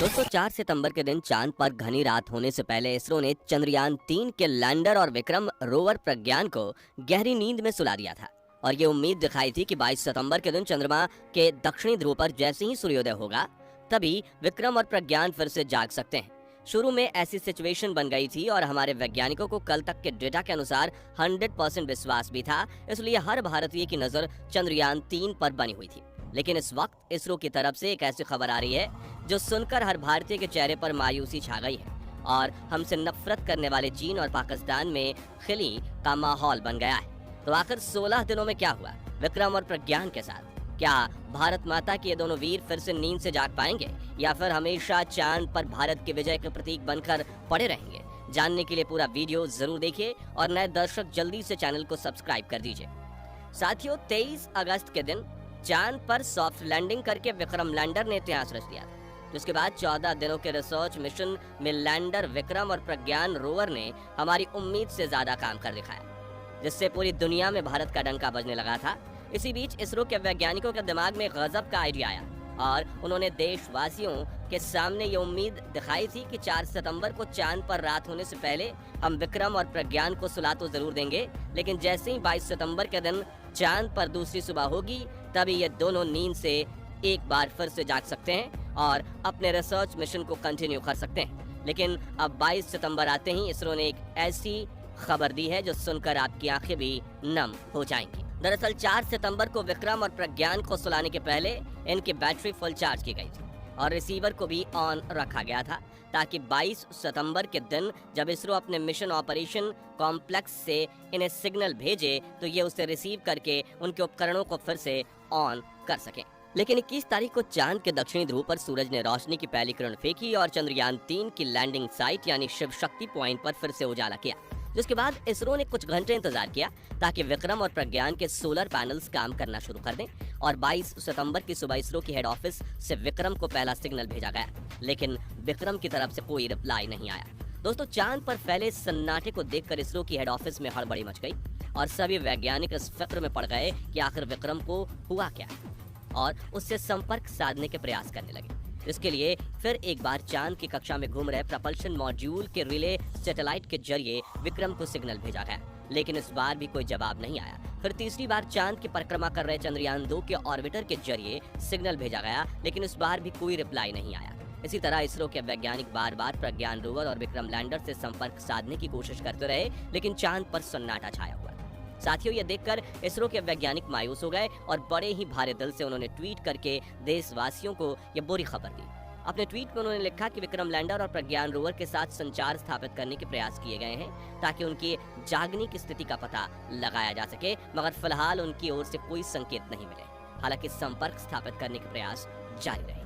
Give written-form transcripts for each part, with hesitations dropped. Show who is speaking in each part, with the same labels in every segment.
Speaker 1: दोस्तों 4 सितंबर के दिन चांद पर घनी रात होने से पहले इसरो ने चंद्रयान 3 के लैंडर और विक्रम रोवर प्रज्ञान को गहरी नींद में सुला दिया था। और ये उम्मीद दिखाई थी कि 22 सितंबर के दिन चंद्रमा के दक्षिणी ध्रुव पर जैसे ही सूर्योदय होगा तभी विक्रम और प्रज्ञान फिर से जाग सकते हैं। शुरू में ऐसी सिचुएशन बन गई थी और हमारे वैज्ञानिकों को कल तक के डेटा के अनुसार 100% विश्वास भी था, इसलिए हर भारतीय की नजर चंद्रयान 3 पर बनी हुई थी। लेकिन इस वक्त इसरो की तरफ से एक ऐसी खबर आ रही है जो सुनकर हर भारतीय के चेहरे पर मायूसी छा गई है और हमसे नफरत करने वाले चीन और पाकिस्तान में खिली का माहौल बन गया है। तो आखिर 16 दिनों में क्या हुआ विक्रम और प्रज्ञान के साथ? क्या भारत माता के ये दोनों वीर फिर से नींद से जाग पाएंगे या फिर हमेशा चांद पर भारत के विजय के प्रतीक बनकर पड़े रहेंगे? जानने के लिए पूरा वीडियो जरूर देखिए और नए दर्शक जल्दी से चैनल को सब्सक्राइब कर दीजिए। साथियों 23 अगस्त के दिन चांद पर सॉफ्ट लैंडिंग करके विक्रम लैंडर ने इतिहास रच दिया था। जिसके बाद 14 दिनों के रिसर्च मिशन में लैंडर विक्रम और प्रज्ञान रोवर ने हमारी उम्मीद से ज्यादा काम कर दिखाया, जिससे पूरी दुनिया में भारत का डंका बजने लगा था। इसी बीच इसरो के वैज्ञानिकों के दिमाग में गजब का आइडिया आया और उन्होंने देशवासियों के सामने ये उम्मीद दिखाई थी कि 4 सितंबर को चांद पर रात होने से पहले हम विक्रम और प्रज्ञान को सुला तो जरूर देंगे, लेकिन जैसे ही 22 सितंबर के दिन चांद पर दूसरी सुबह होगी तभी ये दोनों नींद से एक बार फिर से जाग सकते हैं और अपने रिसर्च मिशन को कंटिन्यू कर सकते हैं। लेकिन अब 22 सितंबर आते ही इसरो ने एक ऐसी खबर दी है जो सुनकर आपकी आंखें भी नम हो जाएंगी। दरअसल 4 सितंबर को विक्रम और प्रज्ञान को सुलाने के पहले इनकी बैटरी फुल चार्ज की गई थी और रिसीवर को भी ऑन रखा गया था ताकि 22 सितंबर के दिन जब इसरो अपने मिशन ऑपरेशन कॉम्प्लेक्स से इन्हें सिग्नल भेजे तो ये उसे रिसीव करके उनके उपकरणों को फिर से ऑन कर सकें। लेकिन 21 तारीख को चांद के दक्षिणी ध्रुव पर सूरज ने रोशनी की पहली किरण फेंकी और चंद्रयान 3 की लैंडिंग साइट यानी शिव शक्ति पॉइंट पर फिर से उजाला किया। जिसके बाद इसरो ने कुछ घंटे इंतजार किया ताकि विक्रम और प्रज्ञान के सोलर पैनल्स काम करना शुरू कर दें और 22 सितंबर की सुबह इसरो की हेड ऑफिस से विक्रम को पहला सिग्नल भेजा गया, लेकिन विक्रम की तरफ से कोई रिप्लाई नहीं आया। दोस्तों चांद पर फैले सन्नाटे को देखकर इसरो की हेड ऑफिस में हड़बड़ी मच गई और सभी वैज्ञानिक इस फिक्र में पड़ गए कि आखिर विक्रम को हुआ क्या और उससे संपर्क साधने के प्रयास करने लगे। इसके लिए फिर एक बार चांद की कक्षा में घूम रहे प्रपल्शन मॉड्यूल के रिले सैटेलाइट के जरिए विक्रम को सिग्नल भेजा गया, लेकिन इस बार भी कोई जवाब नहीं आया। फिर तीसरी बार चांद की परिक्रमा कर रहे चंद्रयान 2 के ऑर्बिटर के जरिए सिग्नल भेजा गया, लेकिन इस बार भी कोई रिप्लाई नहीं आया। इसी तरह इसरो के वैज्ञानिक बार बार प्रज्ञान रोवर और विक्रम लैंडर से संपर्क साधने की कोशिश करते रहे, लेकिन चांद पर सन्नाटा छाया हुआ। साथियों ये देखकर इसरो के वैज्ञानिक मायूस हो गए और बड़े ही भारे दिल से उन्होंने ट्वीट करके देशवासियों को ये बुरी खबर दी। अपने ट्वीट में उन्होंने लिखा कि विक्रम लैंडर और प्रज्ञान रोवर के साथ संचार स्थापित करने के प्रयास किए गए हैं ताकि उनकी जागने की स्थिति का पता लगाया जा सके, मगर फिलहाल उनकी ओर से कोई संकेत नहीं मिले। हालांकि संपर्क स्थापित करने के प्रयास जारी रहेंगे।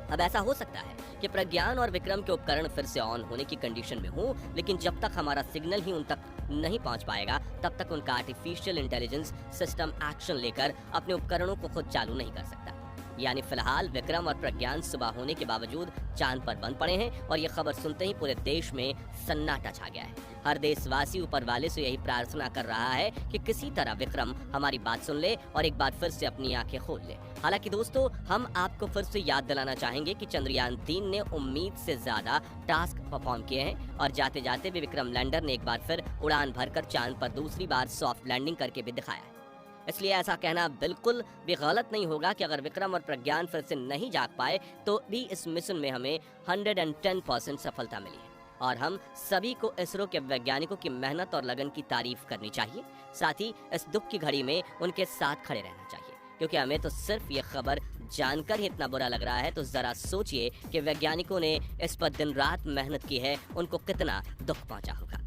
Speaker 1: अब ऐसा हो सकता है कि प्रज्ञान और विक्रम के उपकरण फिर से ऑन होने की कंडीशन में हो, लेकिन जब तक हमारा सिग्नल ही उन तक नहीं पहुंच पाएगा तब तक उनका आर्टिफिशियल इंटेलिजेंस सिस्टम एक्शन लेकर अपने उपकरणों को खुद चालू नहीं कर सकता। यानी फिलहाल विक्रम और प्रज्ञान सुबह होने के बावजूद चांद पर बंद पड़े हैं और ये खबर सुनते ही पूरे देश में सन्नाटा छा गया है। हर देशवासी ऊपर वाले से यही प्रार्थना कर रहा है कि किसी तरह विक्रम हमारी बात सुन ले और एक बार फिर से अपनी आंखें खोल ले। हालांकि दोस्तों हम आपको फिर से याद दिलाना चाहेंगे कि चंद्रयान 3 ने उम्मीद से ज्यादा टास्क परफॉर्म किए हैं और जाते जाते भी विक्रम लैंडर ने एक बार फिर उड़ान भरकर चांद पर दूसरी बार सॉफ्ट लैंडिंग करके भी दिखाया है। इसलिए ऐसा कहना बिल्कुल भी गलत नहीं होगा कि अगर विक्रम और प्रज्ञान फिर से नहीं जाग पाए तो भी इस मिशन में हमें 110% सफलता मिली है और हम सभी को इसरो के वैज्ञानिकों की मेहनत और लगन की तारीफ करनी चाहिए। साथ ही इस दुख की घड़ी में उनके साथ खड़े रहना चाहिए, क्योंकि हमें तो सिर्फ ये खबर जानकर ही इतना बुरा लग रहा है तो जरा सोचिए कि वैज्ञानिकों ने इस पर दिन रात मेहनत की है, उनको कितना दुख पहुंचा होगा।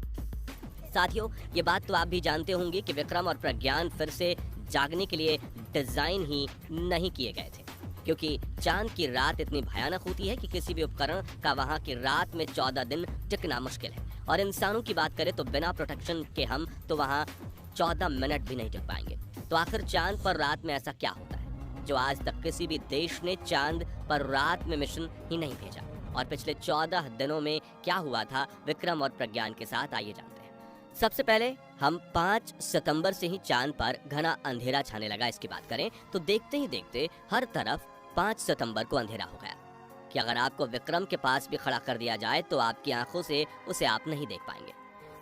Speaker 1: साथियों ये बात तो आप भी जानते होंगे कि विक्रम और प्रज्ञान फिर से जागने के लिए डिजाइन ही नहीं किए गए थे, क्योंकि चांद की रात इतनी भयानक होती है कि किसी भी उपकरण का वहां की रात में 14 दिन टिकना मुश्किल है। और इंसानों की बात करें तो बिना प्रोटेक्शन के हम तो वहां 14 मिनट भी नहीं टिक पाएंगे। तो आखिर चांद पर रात में ऐसा क्या होता है जो आज तक किसी भी देश ने चांद पर रात में मिशन ही नहीं भेजा? और पिछले 14 दिनों में क्या हुआ था विक्रम और प्रज्ञान के साथ, आइए जानते हैं। सबसे पहले हम 5 सितंबर से ही चांद पर घना अंधेरा छाने लगा। इसकी बात करें तो देखते ही देखते हर तरफ 5 सितंबर को अंधेरा हो गया। कि अगर आपको विक्रम के पास भी खड़ा कर दिया जाए तो आपकी आंखों से उसे आप नहीं देख पाएंगे।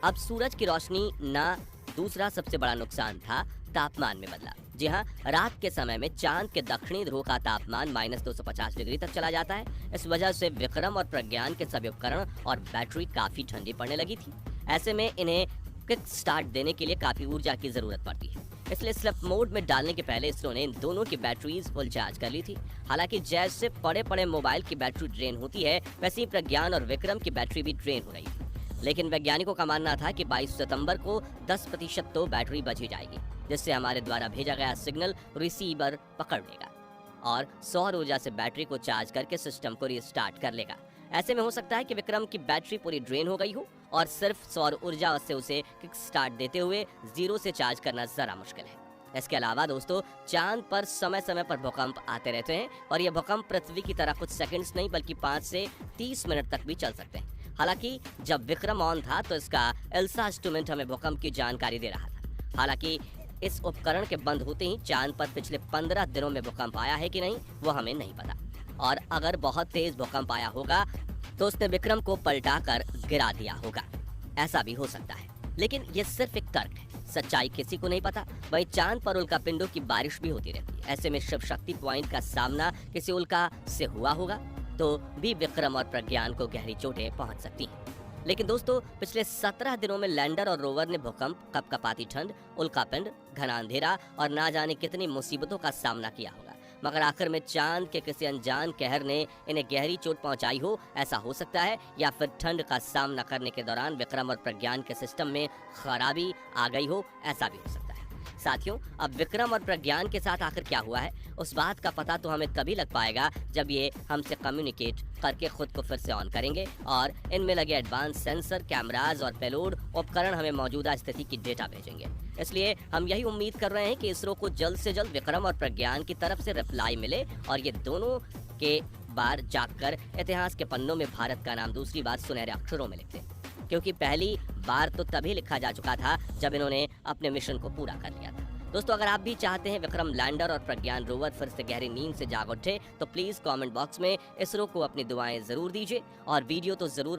Speaker 1: अब सूरज की रोशनी ना दूसरा सबसे बड़ा नुकसान था तापमान में बदलाव। जी हाँ, रात के समय में चांद के दक्षिणी ध्रुव का तापमान -250 डिग्री तक चला जाता है। इस वजह से विक्रम और प्रज्ञान के सभी उपकरण और बैटरी काफी ठंडी पड़ने लगी थी। ऐसे में इन्हें क्विक स्टार्ट देने के लिए काफी ऊर्जा की जरूरत पड़ती है। इसलिए स्लीप मोड में डालने के पहले इसरो ने इन दोनों की बैटरीज फुल चार्ज कर ली थी। हालांकि जैसे पड़े पड़े मोबाइल की बैटरी ड्रेन होती है, वैसे ही प्रज्ञान और विक्रम की बैटरी भी ड्रेन हो रही थी। लेकिन वैज्ञानिकों का मानना था कि 22 सितंबर को 10% तो बैटरी बच ही जाएगी, जिससे हमारे द्वारा भेजा गया सिग्नल रिसीवर पकड़ लेगा और सौर ऊर्जा से बैटरी को चार्ज करके सिस्टम को रिस्टार्ट कर लेगा। ऐसे में हो सकता है कि विक्रम की बैटरी पूरी ड्रेन हो गई हो और सिर्फ सौर ऊर्जा से उसे किक स्टार्ट देते हुए 0 से चार्ज करना जरा मुश्किल है। इसके अलावा दोस्तों, चांद पर समय समय पर भूकंप आते रहते हैं और ये भूकंप पृथ्वी की तरह कुछ सेकंड्स नहीं बल्कि 5 से 30 मिनट तक भी चल सकते हैं। हालांकि जब विक्रम ऑन था तो इसका एल्सा इंस्ट्रूमेंट हमें भूकंप की जानकारी दे रहा था। हालांकि इस उपकरण के बंद होते ही चांद पर पिछले 15 दिनों में भूकंप आया है कि नहीं वो हमें नहीं पता, और अगर बहुत तेज भूकंप आया होगा तो उसने विक्रम को पलटा कर गिरा दिया होगा। ऐसा भी हो सकता है, लेकिन ये सिर्फ एक तर्क है, सच्चाई किसी को नहीं पता। वही चांद पर उल्कापिंडों की बारिश भी होती रहती है। ऐसे में शिव शक्ति पॉइंट का सामना किसी उल्का से हुआ होगा तो भी विक्रम और प्रज्ञान को गहरी चोटें पहुंच सकती हैं। लेकिन दोस्तों, पिछले 17 दिनों में लैंडर और रोवर ने भूकंप, कपकपाती ठंड, उल्कापिंड, घना अंधेरा और ना जाने कितनी मुसीबतों का सामना किया होगा, मगर आखिर में चांद के किसी अनजान कहर ने इन्हें गहरी चोट पहुंचाई हो, ऐसा हो सकता है। या फिर ठंड का सामना करने के दौरान विक्रम और प्रज्ञान के सिस्टम में खराबी आ गई हो, ऐसा भी हो सकता है। साथियों, अब विक्रम और प्रज्ञान के साथ आखिर क्या हुआ है, उस बात का पता तो हमें तभी लग पाएगा जब ये हमसे कम्युनिकेट करके खुद को फिर से ऑन करेंगे और इनमें लगे एडवांस सेंसर, कैमराज और पेलोड उपकरण हमें मौजूदा स्थिति की डेटा भेजेंगे। इसलिए हम यही उम्मीद कर रहे हैं कि इसरो को जल्द से जल्द विक्रम और प्रज्ञान की तरफ से रिप्लाई मिले और ये दोनों के बार जाकर इतिहास के पन्नों में भारत का नाम दूसरी बार सुनहरे अक्षरों में लिखते, क्योंकि पहली बार तो तभी लिखा जा चुका था जब इन्होंने अपने मिशन को पूरा कर लिया था। दोस्तों, अगर आप भी चाहते हैं विक्रम लैंडर और प्रज्ञान रोवर फिर से गहरी नींद से जाग उठे तो प्लीज कमेंट बॉक्स में इसरो को अपनी दुआएं जरूर दीजिए और वीडियो तो जरूर